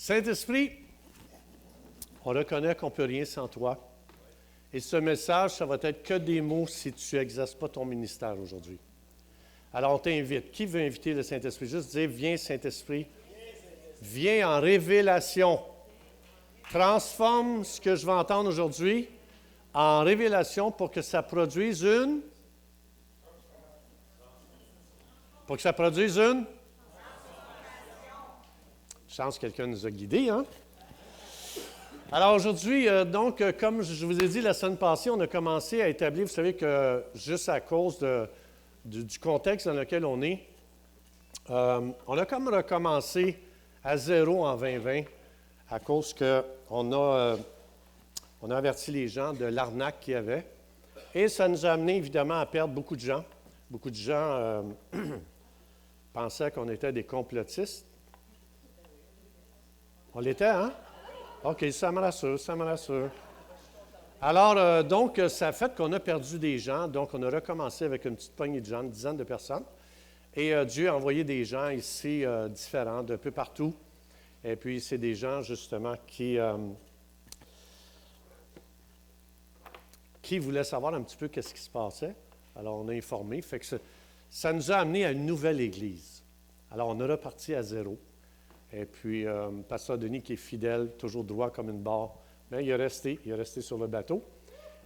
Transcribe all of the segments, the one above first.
Saint-Esprit, on reconnaît qu'on ne peut rien sans toi. Et ce message, ça va être que des mots si tu n'exerces pas ton ministère aujourd'hui. Alors, on t'invite. Qui veut inviter le Saint-Esprit? Juste dire, viens Saint-Esprit. Viens en révélation. Transforme ce que je vais entendre aujourd'hui en révélation pour que ça produise une... Pour que ça produise une... Chance, quelqu'un nous a guidés, hein? Alors aujourd'hui, comme je vous ai dit la semaine passée, on a commencé à établir, vous savez que juste à cause du contexte dans lequel on est, on a comme recommencé à zéro en 2020 à cause qu'on a averti les gens de l'arnaque qu'il y avait. Et ça nous a amené évidemment à perdre beaucoup de gens. Beaucoup de gens pensaient qu'on était des complotistes. On l'était, hein? OK, ça me rassure, ça me rassure. Alors, donc, ça a fait qu'on a perdu des gens. Donc, on a recommencé avec une petite poignée de gens, une dizaine de personnes. Et Dieu a envoyé des gens ici différents, d'un peu partout. Et puis, c'est des gens, justement, qui voulaient savoir un petit peu qu'est-ce qui se passait. Alors, on a informé. Fait que ça nous a amené à une nouvelle Église. Alors, on est reparti à zéro. Et puis, Pasteur Denis, qui est fidèle, toujours droit comme une barre, mais il est resté sur le bateau.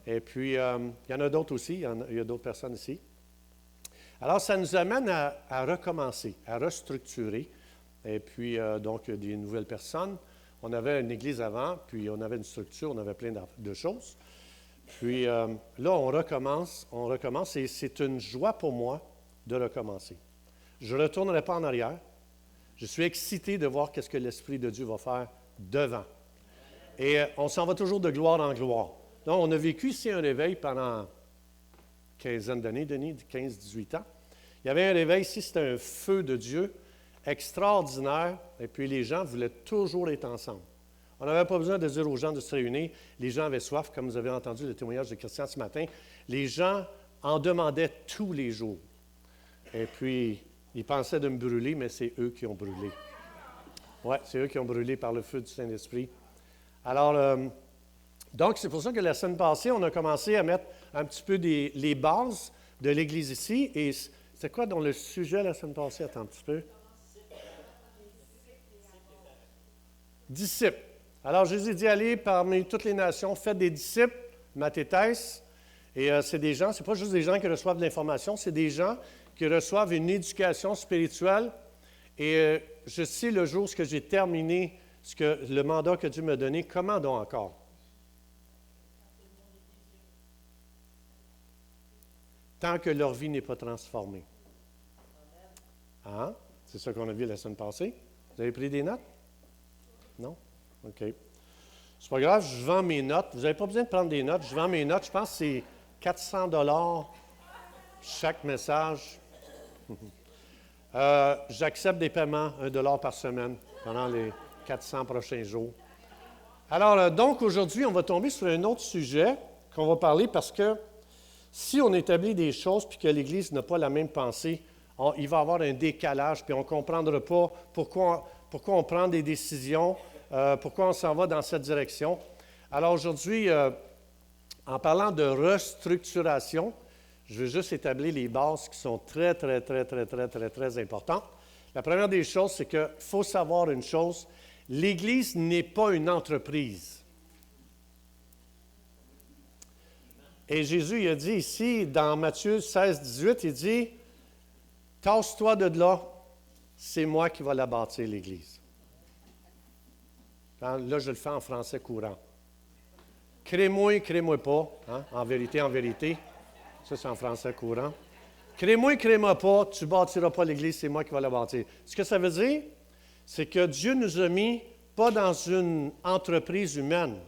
Et puis, il y en a d'autres aussi, il y a d'autres personnes ici. Alors, ça nous amène à recommencer, à restructurer. Et puis, donc, des nouvelles personnes. On avait une église avant, puis on avait une structure, on avait plein de choses. Puis, là, on recommence, et c'est une joie pour moi de recommencer. Je ne retournerai pas en arrière. Je suis excité de voir qu'est-ce que l'Esprit de Dieu va faire devant. Et on s'en va toujours de gloire en gloire. Donc, on a vécu ici un réveil pendant une quinzaine d'années, Denis, 15-18 ans. Il y avait un réveil ici, c'était un feu de Dieu extraordinaire. Et puis, les gens voulaient toujours être ensemble. On n'avait pas besoin de dire aux gens de se réunir. Les gens avaient soif, comme vous avez entendu le témoignage de Christian ce matin. Les gens en demandaient tous les jours. Et puis, ils pensaient de me brûler, mais c'est eux qui ont brûlé. Oui, c'est eux qui ont brûlé par le feu du Saint-Esprit. Alors, donc, c'est pour ça que la semaine passée, on a commencé à mettre un petit peu les bases de l'Église ici. Et c'est quoi dans le sujet la semaine passée? Attends un petit peu. Disciples. Alors, Jésus dit, allez parmi toutes les nations, faites des disciples, mathétès. Et c'est des gens, c'est pas juste des gens qui reçoivent de l'information, c'est des gens qui reçoivent une éducation spirituelle. Et je sais le jour où j'ai terminé le mandat que Dieu m'a donné, comment donc encore? Tant que leur vie n'est pas transformée. Hein? C'est ça qu'on a vu la semaine passée. Vous avez pris des notes? Non? OK. C'est pas grave, je vends mes notes. Vous n'avez pas besoin de prendre des notes. Je vends mes notes. Je pense que c'est 400 $ chaque message. J'accepte des paiements, 1 $ par semaine pendant les 400 prochains jours. Alors, donc, aujourd'hui, on va tomber sur un autre sujet qu'on va parler parce que si on établit des choses puis que l'Église n'a pas la même pensée, il va y avoir un décalage puis on ne comprendra pas pourquoi on prend des décisions, pourquoi on s'en va dans cette direction. Alors, aujourd'hui, en parlant de restructuration, je veux juste établir les bases qui sont très, très, très, très, très, très, très importantes. La première des choses, c'est qu'il faut savoir une chose, l'Église n'est pas une entreprise. Et Jésus il a dit ici, dans Matthieu 16, 18, il dit, « Tasse-toi de là, c'est moi qui vais la bâtir, l'Église. » Là, je le fais en français courant. « Crée-moi pas, hein, en vérité, en vérité. » Ça, c'est en français courant. « Crée-moi pas, tu ne bâtiras pas l'Église, c'est moi qui vais la bâtir. » Ce que ça veut dire, c'est que Dieu nous a mis pas dans une entreprise humaine.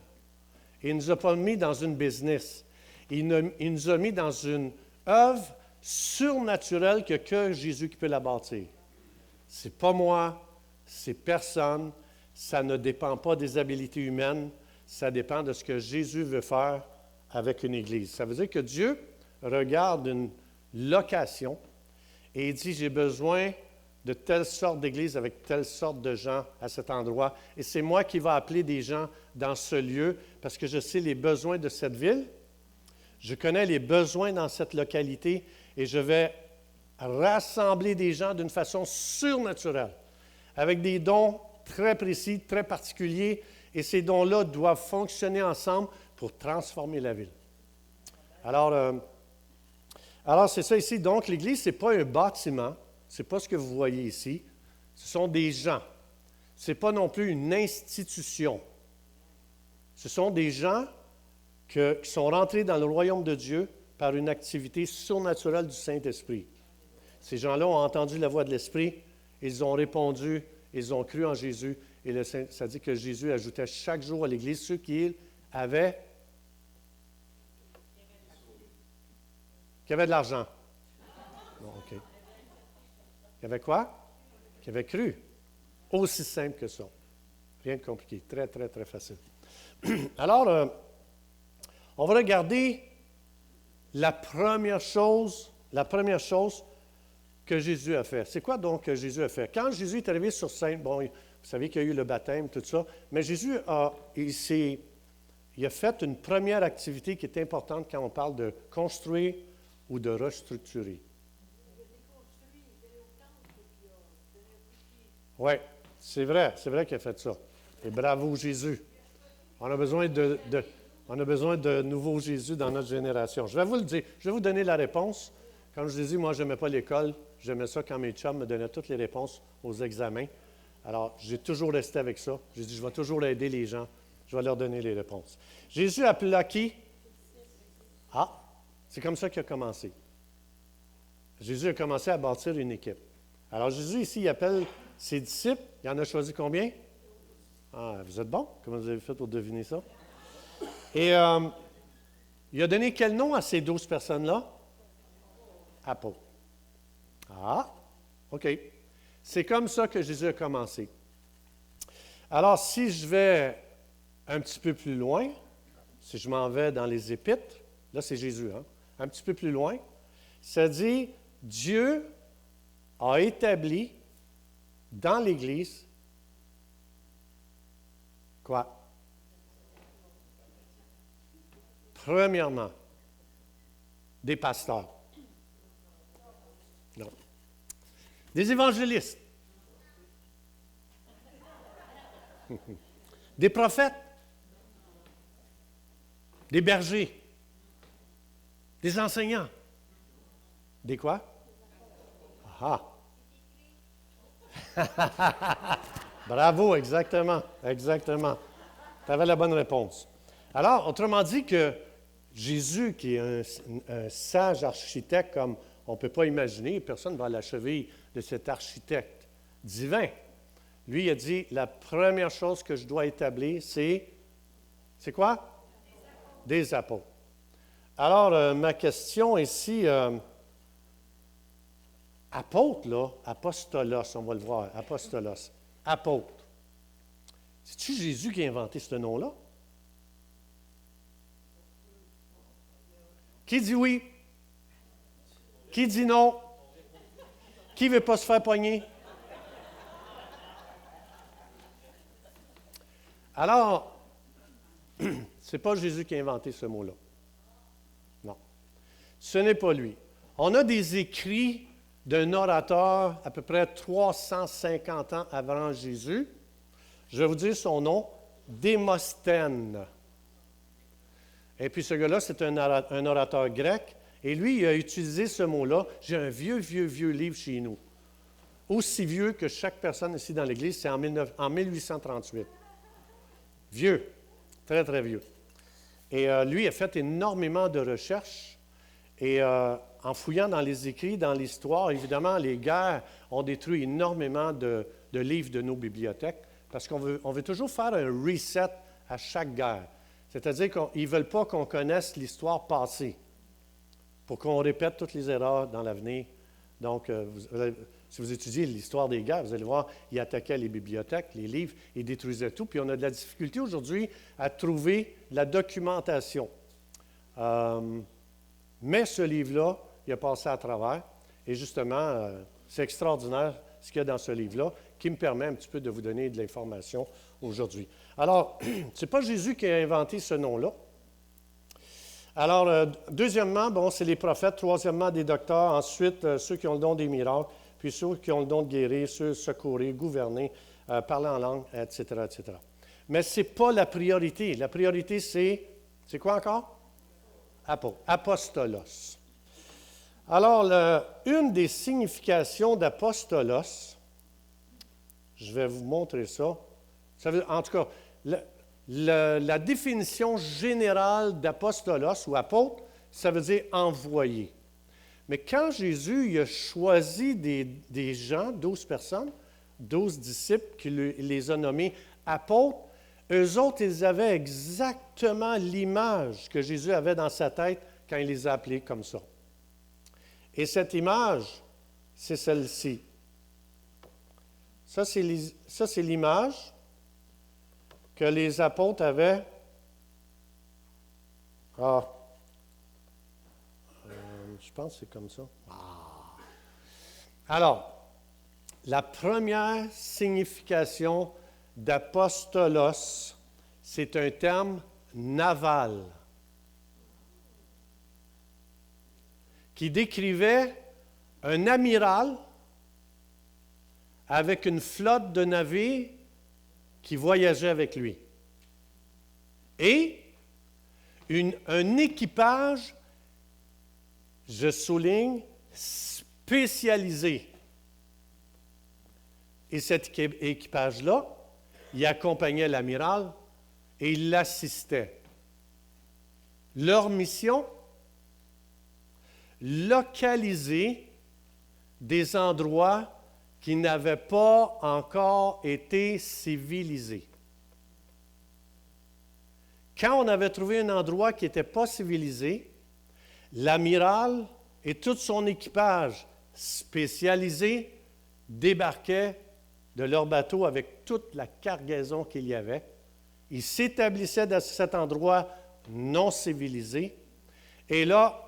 Il ne nous a pas mis dans une business. Il nous a mis dans une œuvre surnaturelle que Jésus qui peut la bâtir. C'est pas moi, c'est personne. Ça ne dépend pas des habiletés humaines. Ça dépend de ce que Jésus veut faire avec une Église. Ça veut dire que Dieu regarde une location et il dit, j'ai besoin de telle sorte d'église avec telle sorte de gens à cet endroit. Et c'est moi qui vais appeler des gens dans ce lieu parce que je sais les besoins de cette ville. Je connais les besoins dans cette localité et je vais rassembler des gens d'une façon surnaturelle, avec des dons très précis, très particuliers, et ces dons-là doivent fonctionner ensemble pour transformer la ville. Alors c'est ça ici. Donc, l'Église, ce n'est pas un bâtiment, ce n'est pas ce que vous voyez ici, ce sont des gens. Ce n'est pas non plus une institution. Ce sont des gens qui sont rentrés dans le royaume de Dieu par une activité surnaturelle du Saint-Esprit. Ces gens-là ont entendu la voix de l'Esprit, ils ont répondu, ils ont cru en Jésus, et ça dit que Jésus ajoutait chaque jour à l'Église ceux qui avaient de l'argent. Bon, OK. Qui avaient quoi? Qui avaient cru. Aussi simple que ça. Rien de compliqué. Très, très, très facile. Alors, on va regarder la première chose que Jésus a fait. C'est quoi donc que Jésus a fait? Quand Jésus est arrivé sur scène, bon, vous savez qu'il y a eu le baptême, tout ça, mais Jésus il a fait une première activité qui est importante quand on parle de construire ou de restructurer. Oui, c'est vrai qu'il a fait ça. Et bravo Jésus. On a besoin de nouveaux Jésus dans notre génération. Je vais vous le dire, je vais vous donner la réponse. Comme je l'ai dit, moi, je n'aimais pas l'école. J'aimais ça quand mes chums me donnaient toutes les réponses aux examens. Alors, j'ai toujours resté avec ça. J'ai dit, je vais toujours aider les gens. Je vais leur donner les réponses. Jésus appela qui? Ah, c'est comme ça qu'il a commencé. Jésus a commencé à bâtir une équipe. Alors, Jésus, ici, il appelle ses disciples. Il en a choisi combien? Ah, vous êtes bons? Comment vous avez fait pour deviner ça? Et il a donné quel nom à ces 12 personnes-là? Apôtres. Ah, OK. C'est comme ça que Jésus a commencé. Alors, si je vais un petit peu plus loin, si je m'en vais dans les Épîtres, là c'est Jésus, hein? Un petit peu plus loin, ça dit, Dieu a établi dans l'Église quoi? Premièrement, des pasteurs. Non. Des évangélistes. Des prophètes. Des bergers. Des enseignants. Des quoi? Ah! Bravo, exactement, exactement. Tu avais la bonne réponse. Alors, autrement dit que Jésus, qui est un sage architecte comme on ne peut pas imaginer, personne ne va à la cheville de cet architecte divin. Lui, il a dit, la première chose que je dois établir, c'est quoi? Des apôtres. Alors, ma question ici, apôtre, là, apostolos, on va le voir, apostolos, apôtre. C'est-tu Jésus qui a inventé ce nom-là? Qui dit oui? Qui dit non? Qui ne veut pas se faire pogner? Alors, ce n'est pas Jésus qui a inventé ce mot-là. Non. Ce n'est pas lui. On a des écrits d'un orateur à peu près 350 ans avant Jésus. Je vais vous dire son nom, Démosthène. Et puis ce gars-là, c'est un orateur grec. Et lui, il a utilisé ce mot-là. J'ai un vieux livre chez nous. Aussi vieux que chaque personne ici dans l'Église, c'est en 1838. Vieux, très, très vieux. Et lui a fait énormément de recherches. Et en fouillant dans les écrits, dans l'histoire, évidemment, les guerres ont détruit énormément de livres de nos bibliothèques parce qu'on veut toujours faire un reset à chaque guerre. C'est-à-dire qu'ils ne veulent pas qu'on connaisse l'histoire passée pour qu'on répète toutes les erreurs dans l'avenir. Donc, si vous étudiez l'histoire des guerres, vous allez voir, ils attaquaient les bibliothèques, les livres, ils détruisaient tout. Puis on a de la difficulté aujourd'hui à trouver la documentation. Mais ce livre-là, il a passé à travers. Et justement, c'est extraordinaire. ce qu'il y a dans ce livre-là, qui me permet un petit peu de vous donner de l'information aujourd'hui. Alors, ce n'est pas Jésus qui a inventé ce nom-là. Alors, deuxièmement, bon, c'est les prophètes. Troisièmement, des docteurs. Ensuite, ceux qui ont le don des miracles. Puis ceux qui ont le don de guérir, ceux secourir, gouverner, parler en langue, etc., etc. Mais ce n'est pas la priorité. La priorité, c'est quoi encore? Apostolos. Alors, une des significations d'apostolos, je vais vous montrer ça. En tout cas, la définition générale d'apostolos ou apôtre, ça veut dire envoyé. Mais quand Jésus il a choisi des gens, 12 personnes, 12 disciples, qu'il les a nommés apôtres, eux autres, ils avaient exactement l'image que Jésus avait dans sa tête quand il les a appelés comme ça. Et cette image, c'est celle-ci. Ça, c'est l'image que les apôtres avaient. Je pense que c'est comme ça. Alors, la première signification d'apostolos, c'est un terme naval qui décrivait un amiral avec une flotte de navires qui voyageait avec lui et un équipage, je souligne, spécialisé. Et cet équipage-là, il accompagnait l'amiral et il l'assistait. Leur mission, localiser des endroits qui n'avaient pas encore été civilisés. Quand on avait trouvé un endroit qui n'était pas civilisé, l'amiral et tout son équipage spécialisé débarquaient de leur bateau avec toute la cargaison qu'il y avait. Ils s'établissaient dans cet endroit non civilisé. Et là,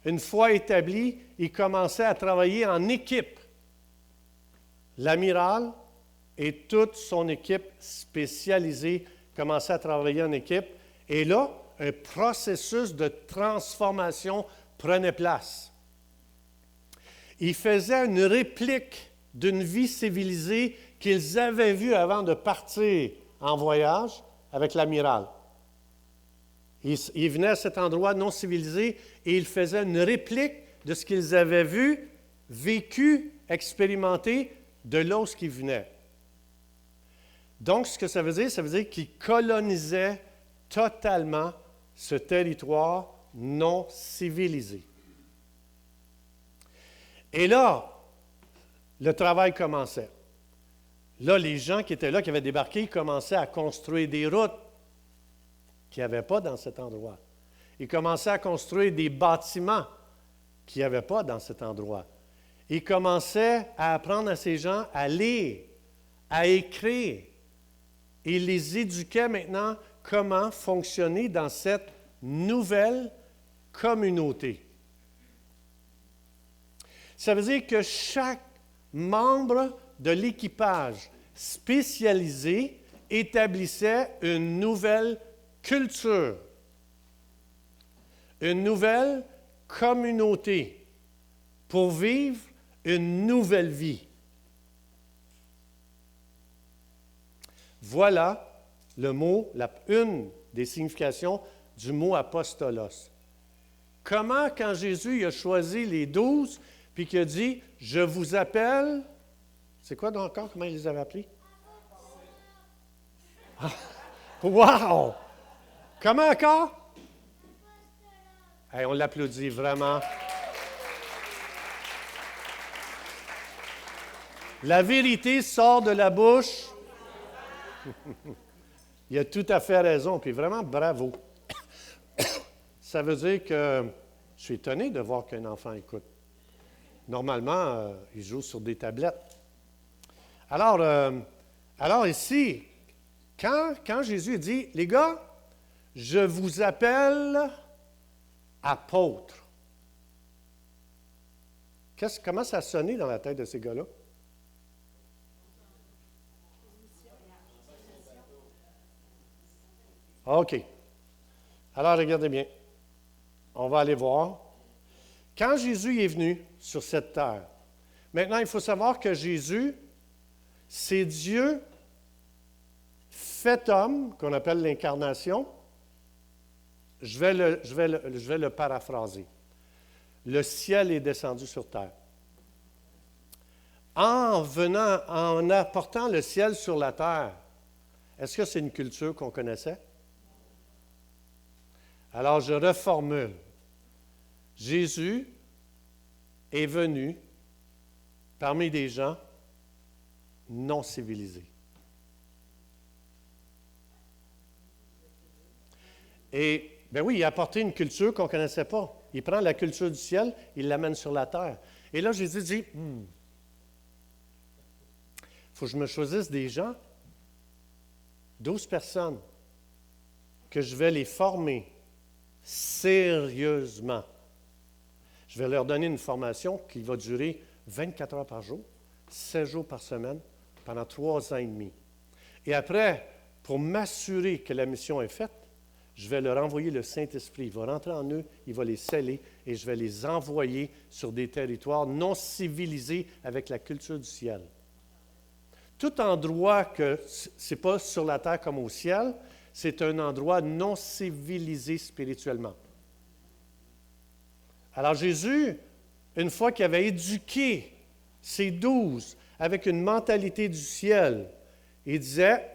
une fois établis, ils commençaient à travailler en équipe. L'amiral et toute son équipe spécialisée commençaient à travailler en équipe. Et là, un processus de transformation prenait place. Ils faisaient une réplique d'une vie civilisée qu'ils avaient vue avant de partir en voyage avec l'amiral. Ils venaient à cet endroit non civilisé et ils faisaient une réplique de ce qu'ils avaient vu, vécu, expérimenté de là où ils venaient. Donc, ce que ça veut dire qu'ils colonisaient totalement ce territoire non civilisé. Et là, le travail commençait. Là, les gens qui étaient là, qui avaient débarqué, ils commençaient à construire des routes qu'il n'y avait pas dans cet endroit. Ils commençaient à construire des bâtiments qu'il n'y avait pas dans cet endroit. Ils commençaient à apprendre à ces gens à lire, à écrire. Ils les éduquaient maintenant comment fonctionner dans cette nouvelle communauté. Ça veut dire que chaque membre de l'équipage spécialisé établissait une nouvelle culture, une nouvelle communauté pour vivre une nouvelle vie. Voilà le mot, une des significations du mot apostolos. Comment, quand Jésus a choisi les 12, puis qu'il a dit, « Je vous appelle », c'est quoi donc encore, comment il les avait appelés? Wow! Comment encore? Hey, on l'applaudit vraiment. La vérité sort de la bouche. Il a tout à fait raison, puis vraiment bravo. Ça veut dire que je suis étonné de voir qu'un enfant écoute. Normalement, il joue sur des tablettes. Alors ici, quand Jésus dit, « Les gars, je vous appelle apôtres. » Comment ça a sonné dans la tête de ces gars-là? OK. Alors, regardez bien. On va aller voir. Quand Jésus est venu sur cette terre, maintenant, il faut savoir que Jésus, c'est Dieu fait homme, qu'on appelle l'incarnation. Je vais le paraphraser. Le ciel est descendu sur terre. En apportant le ciel sur la terre, est-ce que c'est une culture qu'on connaissait? Alors, je reformule. Jésus est venu parmi des gens non civilisés. Et, ben oui, il a apporté une culture qu'on ne connaissait pas. Il prend la culture du ciel, il l'amène sur la terre. Et là, Jésus dit, il faut que je me choisisse des gens, 12 personnes, que je vais les former sérieusement. Je vais leur donner une formation qui va durer 24 heures par jour, 7 jours par semaine, pendant 3 ans et demi. Et après, pour m'assurer que la mission est faite, je vais leur envoyer le Saint-Esprit. Il va rentrer en eux, il va les sceller et je vais les envoyer sur des territoires non civilisés avec la culture du ciel. Tout endroit que ce n'est pas sur la terre comme au ciel, c'est un endroit non civilisé spirituellement. Alors Jésus, une fois qu'il avait éduqué ces 12 avec une mentalité du ciel, il disait,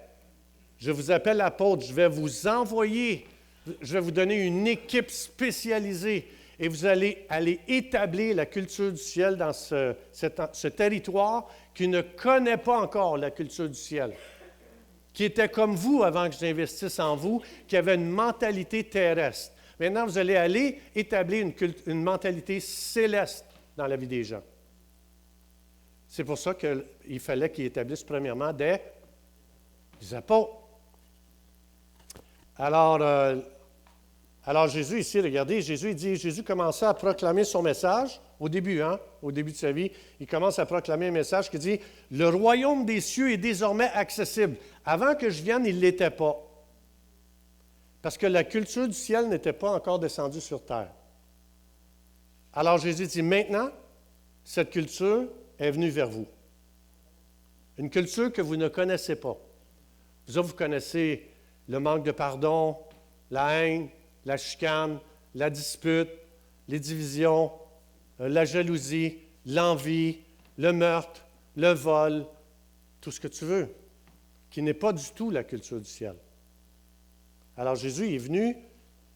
je vous appelle apôtre, je vais vous envoyer, je vais vous donner une équipe spécialisée et vous allez aller établir la culture du ciel dans ce territoire qui ne connaît pas encore la culture du ciel, qui était comme vous avant que j'investisse en vous, qui avait une mentalité terrestre. Maintenant, vous allez aller établir une mentalité céleste dans la vie des gens. C'est pour ça qu'il fallait qu'ils établissent premièrement des apôtres. Alors Jésus ici, regardez, Jésus commençait à proclamer son message au début de sa vie. Il commence à proclamer un message qui dit « Le royaume des cieux est désormais accessible. Avant que je vienne, il ne l'était pas. » Parce que la culture du ciel n'était pas encore descendue sur terre. Alors Jésus dit « Maintenant, cette culture est venue vers vous. Une culture que vous ne connaissez pas. Vous connaissez le manque de pardon, la haine, la chicane, la dispute, les divisions, la jalousie, l'envie, le meurtre, le vol, tout ce que tu veux, qui n'est pas du tout la culture du ciel. Alors Jésus est venu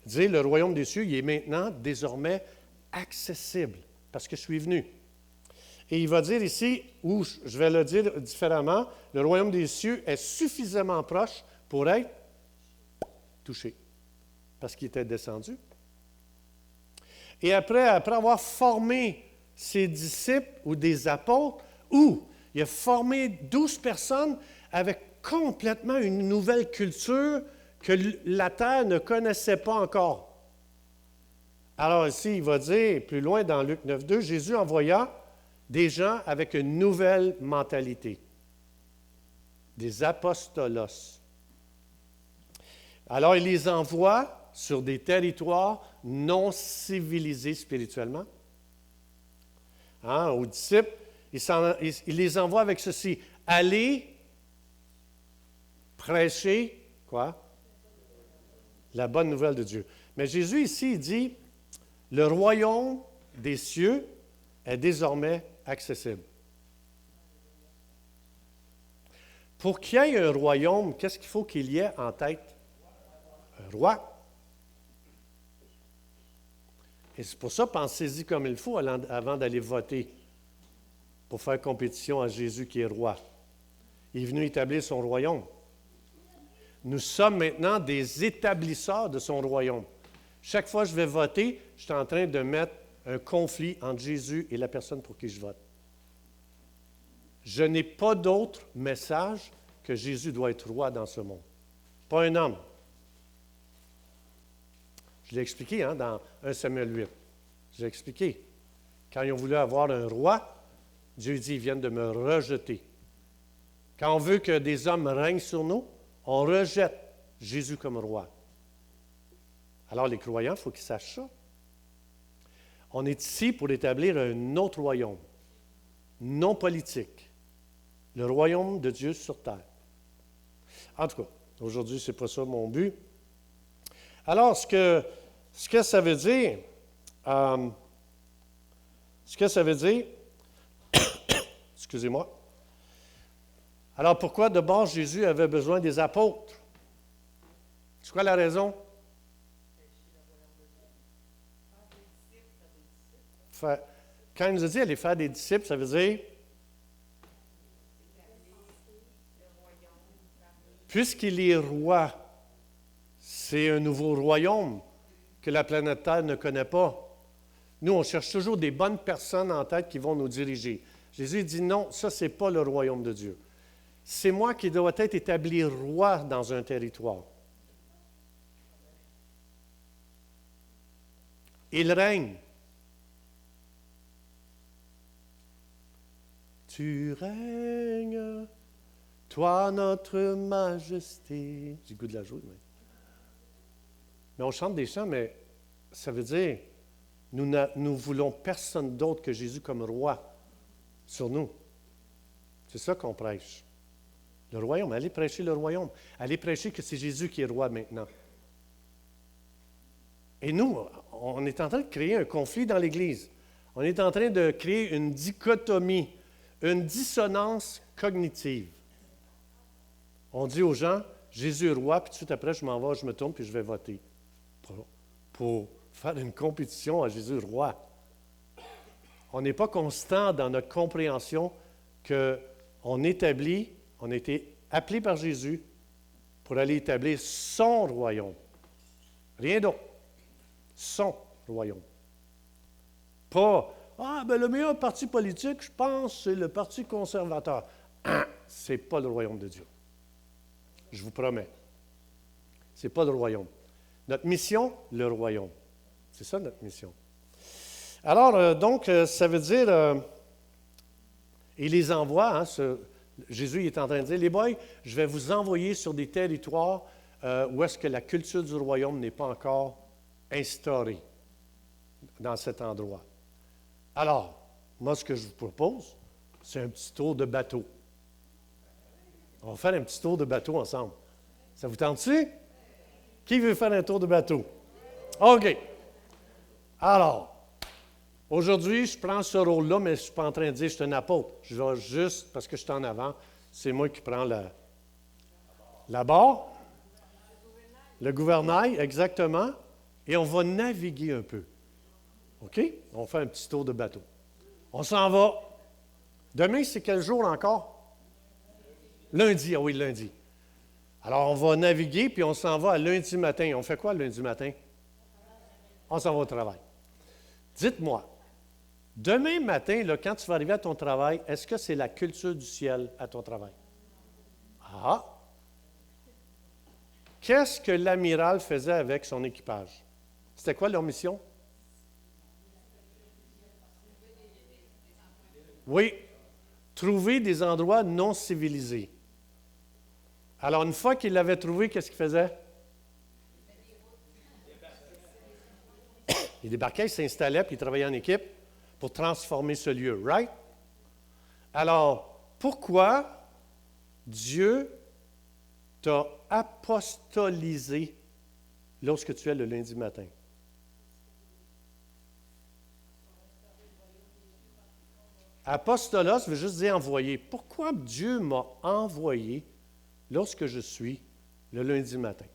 dire, le royaume des cieux, il est maintenant désormais accessible, parce que je suis venu. Et il va dire ici, ou je vais le dire différemment, le royaume des cieux est suffisamment proche pour être touché, parce qu'il était descendu. Et après avoir formé ses disciples ou des apôtres, il a formé 12 personnes avec complètement une nouvelle culture que la terre ne connaissait pas encore. Alors ici, il va dire, plus loin dans Luc 9,2, Jésus envoya des gens avec une nouvelle mentalité, des apostolos. Alors, il les envoie sur des territoires non civilisés spirituellement. Aux disciples, il les envoie avec ceci. Allez prêcher, quoi? La bonne nouvelle de Dieu. Mais Jésus ici, il dit, le royaume des cieux est désormais accessible. Pour qu'il y ait un royaume, qu'est-ce qu'il faut qu'il y ait en tête? Un roi. Et c'est pour ça, pensez-y comme il faut avant d'aller voter pour faire compétition à Jésus qui est roi. Il est venu établir son royaume. Nous sommes maintenant des établisseurs de son royaume. Chaque fois que je vais voter, je suis en train de mettre un conflit entre Jésus et la personne pour qui je vote. Je n'ai pas d'autre message que Jésus doit être roi dans ce monde. Pas un homme. Je l'ai expliqué dans 1 Samuel 8. Je l'ai expliqué. Quand ils ont voulu avoir un roi, Dieu dit, ils viennent de me rejeter. Quand on veut que des hommes règnent sur nous, on rejette Jésus comme roi. Alors, les croyants, il faut qu'ils sachent ça. On est ici pour établir un autre royaume, non politique, le royaume de Dieu sur terre. En tout cas, aujourd'hui, ce n'est pas ça mon but. Alors, ce que ça veut dire, excusez-moi. Alors, pourquoi d'abord Jésus avait besoin des apôtres? C'est quoi la raison? Quand il nous a dit aller faire des disciples, ça veut dire, puisqu'il est roi, c'est un nouveau royaume que la planète Terre ne connaît pas. Nous, on cherche toujours des bonnes personnes en tête qui vont nous diriger. Jésus dit non, ça, ce n'est pas le royaume de Dieu. C'est moi qui dois être établi roi dans un territoire. Il règne. Tu règnes, toi notre majesté. J'ai le goût de la jouer, mais on chante des chants, mais ça veut dire, nous voulons personne d'autre que Jésus comme roi sur nous. C'est ça qu'on prêche. Le royaume, allez prêcher le royaume. Allez prêcher que c'est Jésus qui est roi maintenant. Et nous, on est en train de créer un conflit dans l'Église. On est en train de créer une dichotomie, une dissonance cognitive. On dit aux gens, Jésus est roi, puis tout de suite après, je m'en vais, je me tourne, puis je vais voter. Pour faire une compétition à Jésus roi. On n'est pas constant dans notre compréhension qu'on établit, on a été appelé par Jésus pour aller établir son royaume. Rien d'autre. Son royaume. Pas, le meilleur parti politique, je pense, c'est le Parti conservateur. Ce n'est pas le royaume de Dieu. Je vous promets. Ce n'est pas le royaume. Notre mission, le royaume. C'est ça notre mission. Alors, donc, ça veut dire, il les envoie, Jésus est en train de dire, les boys, je vais vous envoyer sur des territoires où est-ce que la culture du royaume n'est pas encore instaurée dans cet endroit. Alors, moi, ce que je vous propose, c'est un petit tour de bateau. On va faire un petit tour de bateau ensemble. Ça vous tente-tu? Qui veut faire un tour de bateau? OK. Alors, aujourd'hui, je prends ce rôle-là, mais je ne suis pas en train de dire que je suis un apôtre. Je vais juste, parce que je suis en avant, c'est moi qui prends la barre, le gouvernail, exactement, et on va naviguer un peu. OK? On fait un petit tour de bateau. On s'en va. Demain, c'est quel jour encore? Lundi, ah oui, lundi. Alors, on va naviguer, puis on s'en va à lundi matin. On fait quoi lundi matin? On s'en va au travail. Dites-moi, demain matin, là, quand tu vas arriver à ton travail, est-ce que c'est la culture du ciel à ton travail? Ah! Qu'est-ce que l'amiral faisait avec son équipage? C'était quoi leur mission? Oui, trouver des endroits non civilisés. Alors, une fois qu'il l'avait trouvé, qu'est-ce qu'il faisait? Il débarquait, il s'installait, puis il travaillait en équipe pour transformer ce lieu, right? Alors, pourquoi Dieu t'a apostolisé lorsque tu es le lundi matin? Apostolos veut juste dire envoyer. Pourquoi Dieu m'a envoyé lorsque je suis le lundi matin?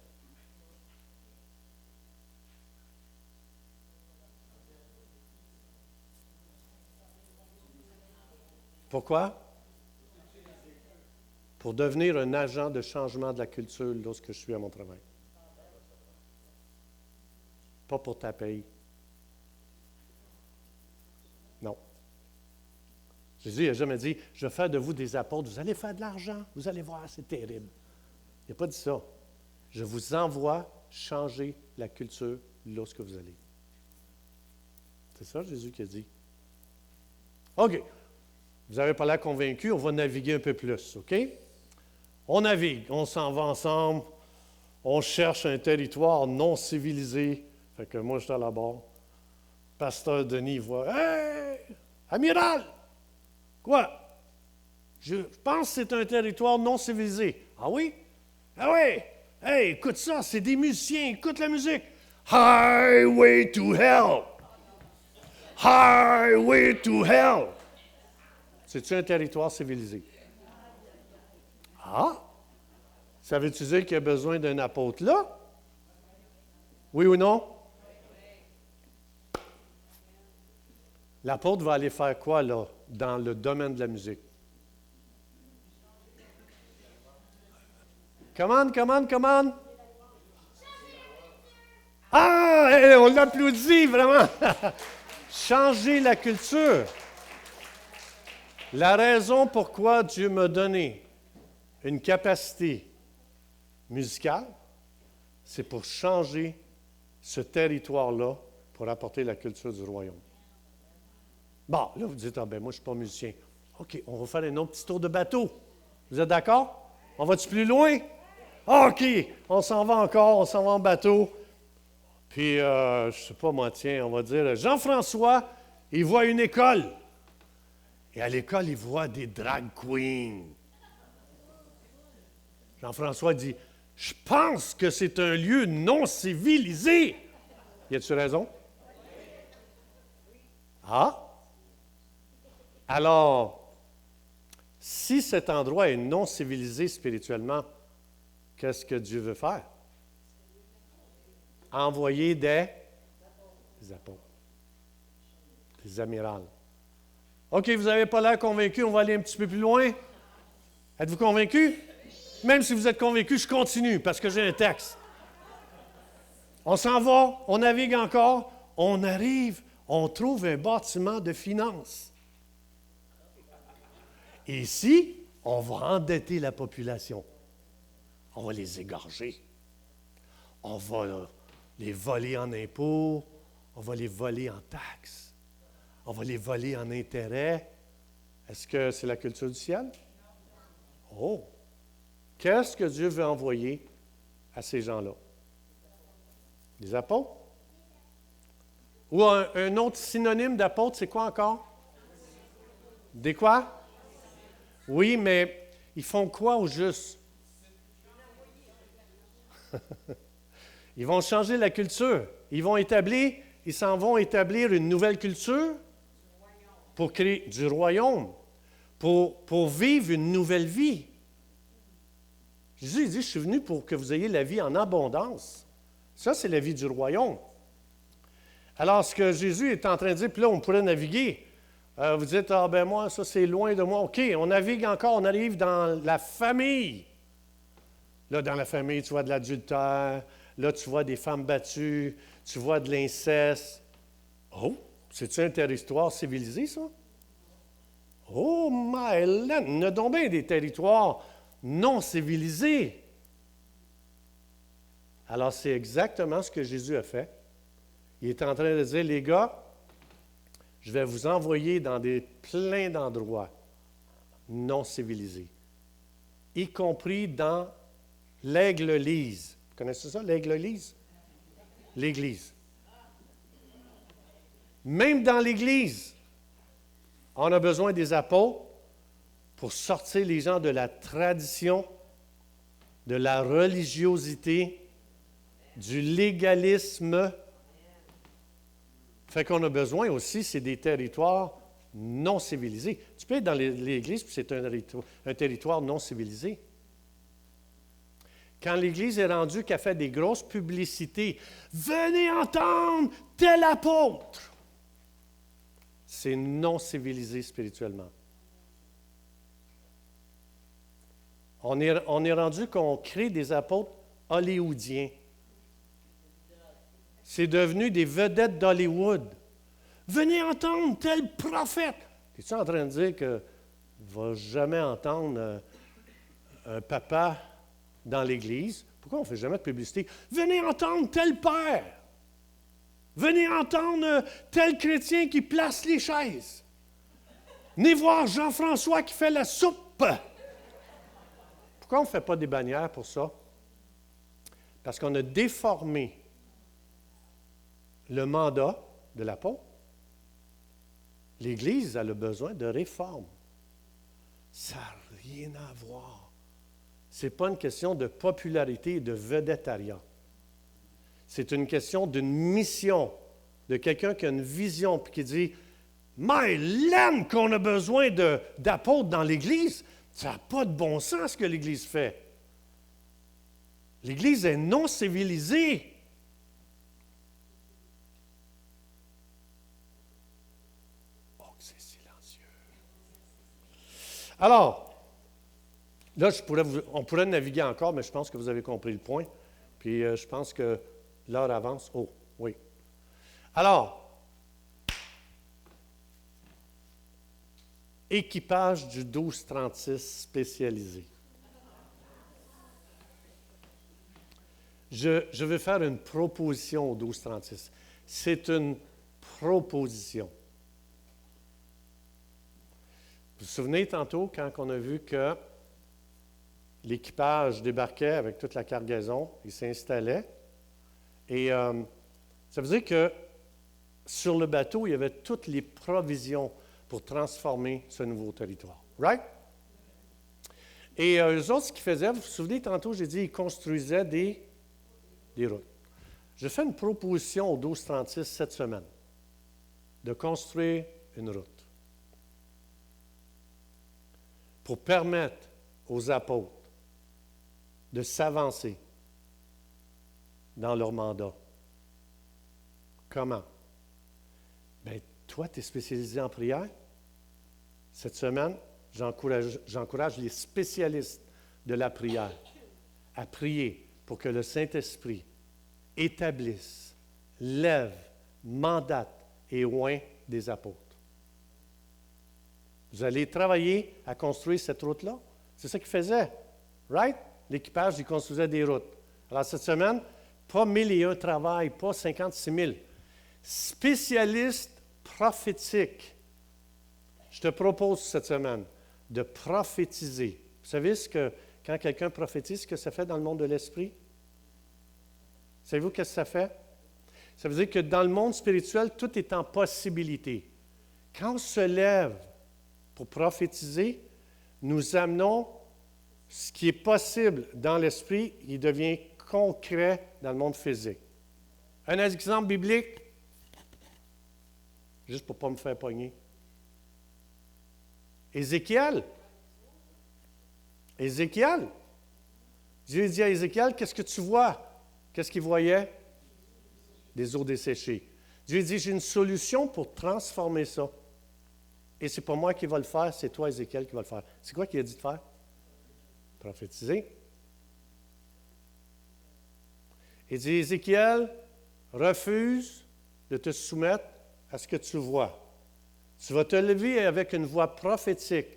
Pourquoi? Pour devenir un agent de changement de la culture lorsque je suis à mon travail. Pas pour ta paye. Non. Jésus n'a jamais dit, je vais faire de vous des apôtres, vous allez faire de l'argent, vous allez voir, c'est terrible. Il n'a pas dit ça. Je vous envoie changer la culture lorsque vous allez. C'est ça Jésus qui a dit. OK. Vous n'avez pas l'air convaincu, on va naviguer un peu plus, OK? On navigue, on s'en va ensemble, On cherche un territoire non civilisé. Fait que moi, j'étais à la barre. Pasteur Denis voit, « Hey! Amiral! Quoi? Je pense que c'est un territoire non civilisé. »« Ah oui? Ah oui! Hey, écoute ça, c'est des musiciens, écoute la musique. Highway to hell! Highway to hell! » C'est-tu un territoire civilisé? Ah! Ça veut-tu dire qu'il y a besoin d'un apôtre là? Oui ou non? L'apôtre va aller faire quoi, là, dans le domaine de la musique? Commande. Ah, on l'applaudit, vraiment. Changer la culture. La raison pourquoi Dieu m'a donné une capacité musicale, c'est pour changer ce territoire-là pour apporter la culture du royaume. Bon, là, vous dites, ah ben moi, je ne suis pas musicien. OK, on va faire un autre petit tour de bateau. Vous êtes d'accord? On va-tu plus loin? OK, on s'en va encore, on s'en va en bateau. Puis, je ne sais pas moi, tiens, on va dire, Jean-François, il voit une école. Et à l'école, il voit des drag queens. Jean-François dit, je pense que c'est un lieu non civilisé. Y a-tu raison? Ah? Alors, si cet endroit est non civilisé spirituellement, qu'est-ce que Dieu veut faire? Envoyer des apôtres, des amirals. OK, vous n'avez pas l'air convaincu, on va aller un petit peu plus loin. Êtes-vous convaincu? Même si vous êtes convaincu, je continue parce que j'ai un texte. On s'en va, on navigue encore, on arrive, on trouve un bâtiment de finances. Et ici, on va endetter la population. On va les égorger. On va les voler en impôts. On va les voler en taxes. On va les voler en intérêts. Est-ce que c'est la culture du ciel? Oh! Qu'est-ce que Dieu veut envoyer à ces gens-là? Des apôtres? Ou un autre synonyme d'apôtre, c'est quoi encore? Des quoi? Oui, mais ils font quoi au juste? Ils vont changer la culture. Ils s'en vont établir une nouvelle culture pour créer du royaume, pour vivre une nouvelle vie. Jésus dit, je suis venu pour que vous ayez la vie en abondance. Ça, c'est la vie du royaume. Alors, ce que Jésus est en train de dire, puis là, on pourrait naviguer. Vous dites, ah ben moi, ça c'est loin de moi. OK, on navigue encore, on arrive dans la famille. Là, dans la famille, tu vois de l'adultère. Là, tu vois des femmes battues. Tu vois de l'inceste. Oh, c'est-tu un territoire civilisé, ça? Oh, my land! Il y a donc bien des territoires non civilisés. Alors, c'est exactement ce que Jésus a fait. Il est en train de dire, les gars, je vais vous envoyer dans plein d'endroits non civilisés, y compris dans l'Aigle-Lise. Vous connaissez ça, l'Aigle-Lise? L'Église. Même dans l'Église, on a besoin des apôtres pour sortir les gens de la tradition, de la religiosité, du légalisme. Fait qu'on a besoin aussi, c'est des territoires non civilisés. Tu peux être dans l'Église, puis c'est un territoire non civilisé. Quand l'Église est rendue qu'elle fait des grosses publicités, « Venez entendre tel apôtre! » C'est non civilisé spirituellement. On est rendu qu'on crée des apôtres hollywoodiens. C'est devenu des vedettes d'Hollywood. Venez entendre tel prophète. Es-tu en train de dire que ne va jamais entendre un papa dans l'Église? Pourquoi on ne fait jamais de publicité? Venez entendre tel père. Venez entendre tel chrétien qui place les chaises. Venez voir Jean-François qui fait la soupe. Pourquoi on ne fait pas des bannières pour ça? parce qu'on a déformé le mandat de l'apôtre. L'Église a le besoin de réforme. Ça n'a rien à voir. Ce n'est pas une question de popularité et de vedettariat. C'est une question d'une mission, de quelqu'un qui a une vision et qui dit « Mais l'aime qu'on a besoin d'apôtres dans l'Église, ça n'a pas de bon sens ce que l'Église fait. L'Église est non civilisée. » C'est silencieux. Alors, là, on pourrait naviguer encore, mais je pense que vous avez compris le point. Puis je pense que l'heure avance. Oh, oui. Alors, équipage du 1236 spécialisé. Je vais faire une proposition au 1236. C'est une proposition. Vous vous souvenez tantôt quand on a vu que l'équipage débarquait avec toute la cargaison, il s'installait. Et ça veut dire que sur le bateau, il y avait toutes les provisions pour transformer ce nouveau territoire. Right? Et eux autres, ce qu'ils faisaient, vous vous souvenez tantôt, j'ai dit, ils construisaient des routes. J'ai fait une proposition au 1236 cette semaine de construire une route pour permettre aux apôtres de s'avancer dans leur mandat. Comment? Bien, toi, tu es spécialisé en prière. Cette semaine, j'encourage les spécialistes de la prière à prier pour que le Saint-Esprit établisse, lève, mandate et oint des apôtres. Vous allez travailler à construire cette route-là. C'est ça qu'ils faisaient. Right? L'équipage, il construisait des routes. Alors, cette semaine, pas 1001 travail, pas 56 000. Spécialiste prophétique. Je te propose cette semaine de prophétiser. Vous savez quand quelqu'un prophétise, ce que ça fait dans le monde de l'esprit? Savez-vous ce que ça fait? Ça veut dire que dans le monde spirituel, tout est en possibilité. Quand on se lève pour prophétiser, nous amenons ce qui est possible dans l'esprit, il devient concret dans le monde physique. Un exemple biblique, juste pour ne pas me faire pogner. Ézéchiel. Dieu dit à Ézéchiel, qu'est-ce que tu vois? Qu'est-ce qu'il voyait? Des eaux desséchées. Dieu dit, j'ai une solution pour transformer ça. Et ce n'est pas moi qui va le faire, c'est toi, Ézéchiel, qui va le faire. C'est quoi qu'il a dit de faire? Prophétiser. Il dit, Ézéchiel, refuse de te soumettre à ce que tu vois. Tu vas te lever avec une voix prophétique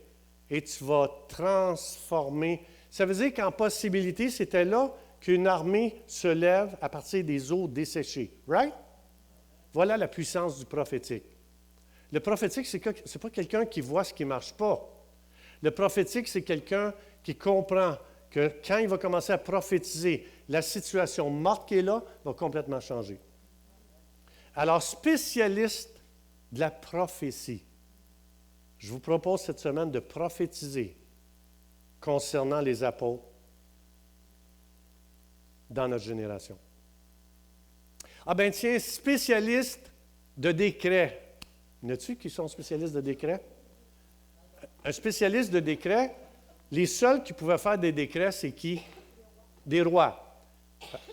et tu vas transformer. Ça veut dire qu'en possibilité, c'était là qu'une armée se lève à partir des eaux desséchées. Right? Voilà la puissance du prophétique. Le prophétique, ce n'est pas quelqu'un qui voit ce qui ne marche pas. Le prophétique, c'est quelqu'un qui comprend que quand il va commencer à prophétiser, la situation morte qui est là va complètement changer. Alors, spécialiste de la prophétie, je vous propose cette semaine de prophétiser concernant les apôtres dans notre génération. Ah ben tiens, spécialiste de décret. Y en a-tu qui sont spécialistes de décret? Un spécialiste de décret, les seuls qui pouvaient faire des décrets, c'est qui? Des rois.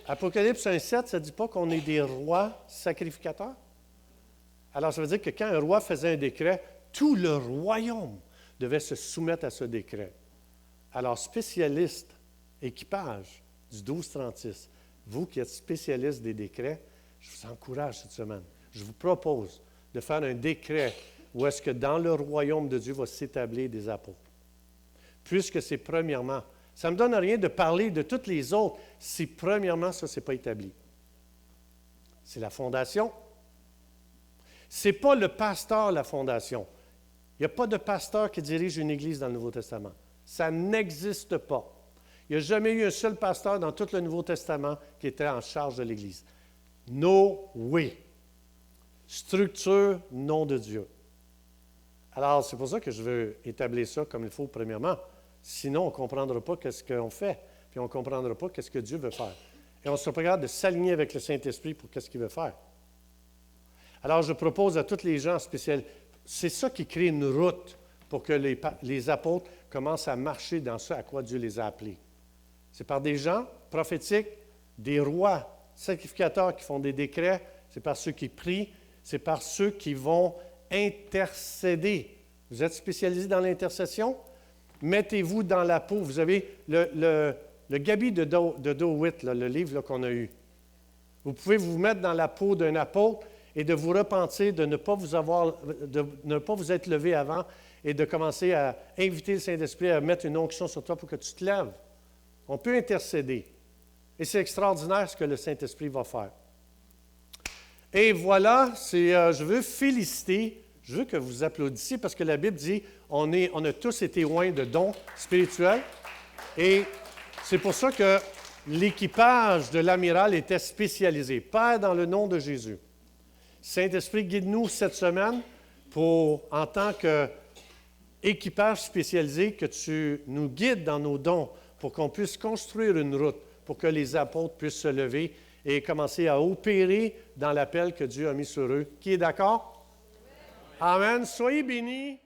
Apocalypse 1,7, ça ne dit pas qu'on est des rois sacrificateurs? Alors, ça veut dire que quand un roi faisait un décret, tout le royaume devait se soumettre à ce décret. Alors, spécialiste, équipage du 1236, vous qui êtes spécialiste des décrets, je vous encourage cette semaine. Je vous propose de faire un décret où est-ce que dans le royaume de Dieu va s'établir des apôtres. Puisque c'est premièrement, ça ne me donne rien de parler de toutes les autres si premièrement ça, ce n'est pas établi. C'est la fondation. Ce n'est pas le pasteur, la fondation. Il n'y a pas de pasteur qui dirige une église dans le Nouveau Testament. Ça n'existe pas. Il n'y a jamais eu un seul pasteur dans tout le Nouveau Testament qui était en charge de l'Église. No way. Structure, nom de Dieu. Alors, c'est pour ça que je veux établir ça comme il faut, premièrement. Sinon, on ne comprendra pas ce qu'on fait, puis on ne comprendra pas ce que Dieu veut faire. Et on ne sera pas capable de s'aligner avec le Saint-Esprit pour ce qu'il veut faire. Alors, je propose à tous les gens spécialisés, c'est ça qui crée une route pour que les apôtres commencent à marcher dans ce à quoi Dieu les a appelés. C'est par des gens prophétiques, des rois, sacrificateurs qui font des décrets, c'est par ceux qui prient, c'est par ceux qui vont intercéder. Vous êtes spécialisé dans l'intercession? Mettez-vous dans la peau. Vous avez le Gabi de DeWitt, le livre qu'on a eu. Vous pouvez vous mettre dans la peau d'un apôtre et de vous repentir, de ne pas vous être levé avant et de commencer à inviter le Saint-Esprit à mettre une onction sur toi pour que tu te lèves. On peut intercéder. Et c'est extraordinaire ce que le Saint-Esprit va faire. Et voilà, je veux féliciter, je veux que vous applaudissiez parce que la Bible dit on a tous été loin de dons spirituels. Et c'est pour ça que l'équipage de l'amiral était spécialisé. Père, dans le nom de Jésus. Saint-Esprit, guide-nous cette semaine en tant qu'équipage spécialisé, que tu nous guides dans nos dons pour qu'on puisse construire une route, pour que les apôtres puissent se lever et commencer à opérer dans l'appel que Dieu a mis sur eux. Qui est d'accord? Amen. Soyez bénis.